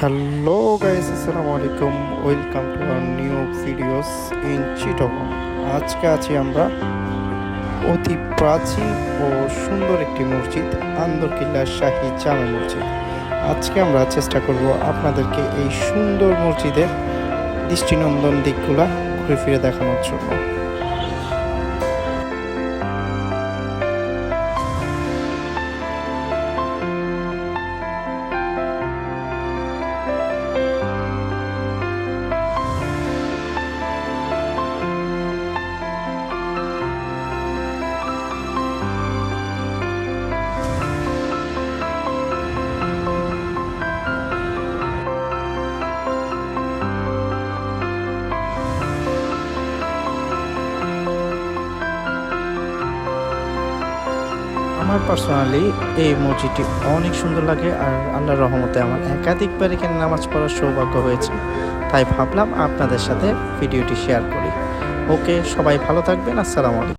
Hello guys, আসসালামু আলাইকুম। Welcome to our new videos in Chittagong. আজকে আছি আমরা অতি প্রাচীন ও সুন্দর একটি মসজিদ, আন্দরকিল্লার শাহী জামে মসজিদ। আজকে আমরা চেষ্টা করব আপনাদেরকে এই সুন্দর মসজিদের দৃষ্টিনন্দন দিকগুলা ঘুরে ফিরে দেখানোর জন্য। আমার পার্সোনালি এই মসজিদটি অনেক সুন্দর লাগে, আর আল্লাহর রহমতে আমার একাধিকবার এখানে নামাজ পড়ার সৌভাগ্য হয়েছে। তাই ভাবলাম আপনাদের সাথে ভিডিওটি শেয়ার করি। ওকে, সবাই ভালো থাকবেন। আসসালামু আলাইকুম।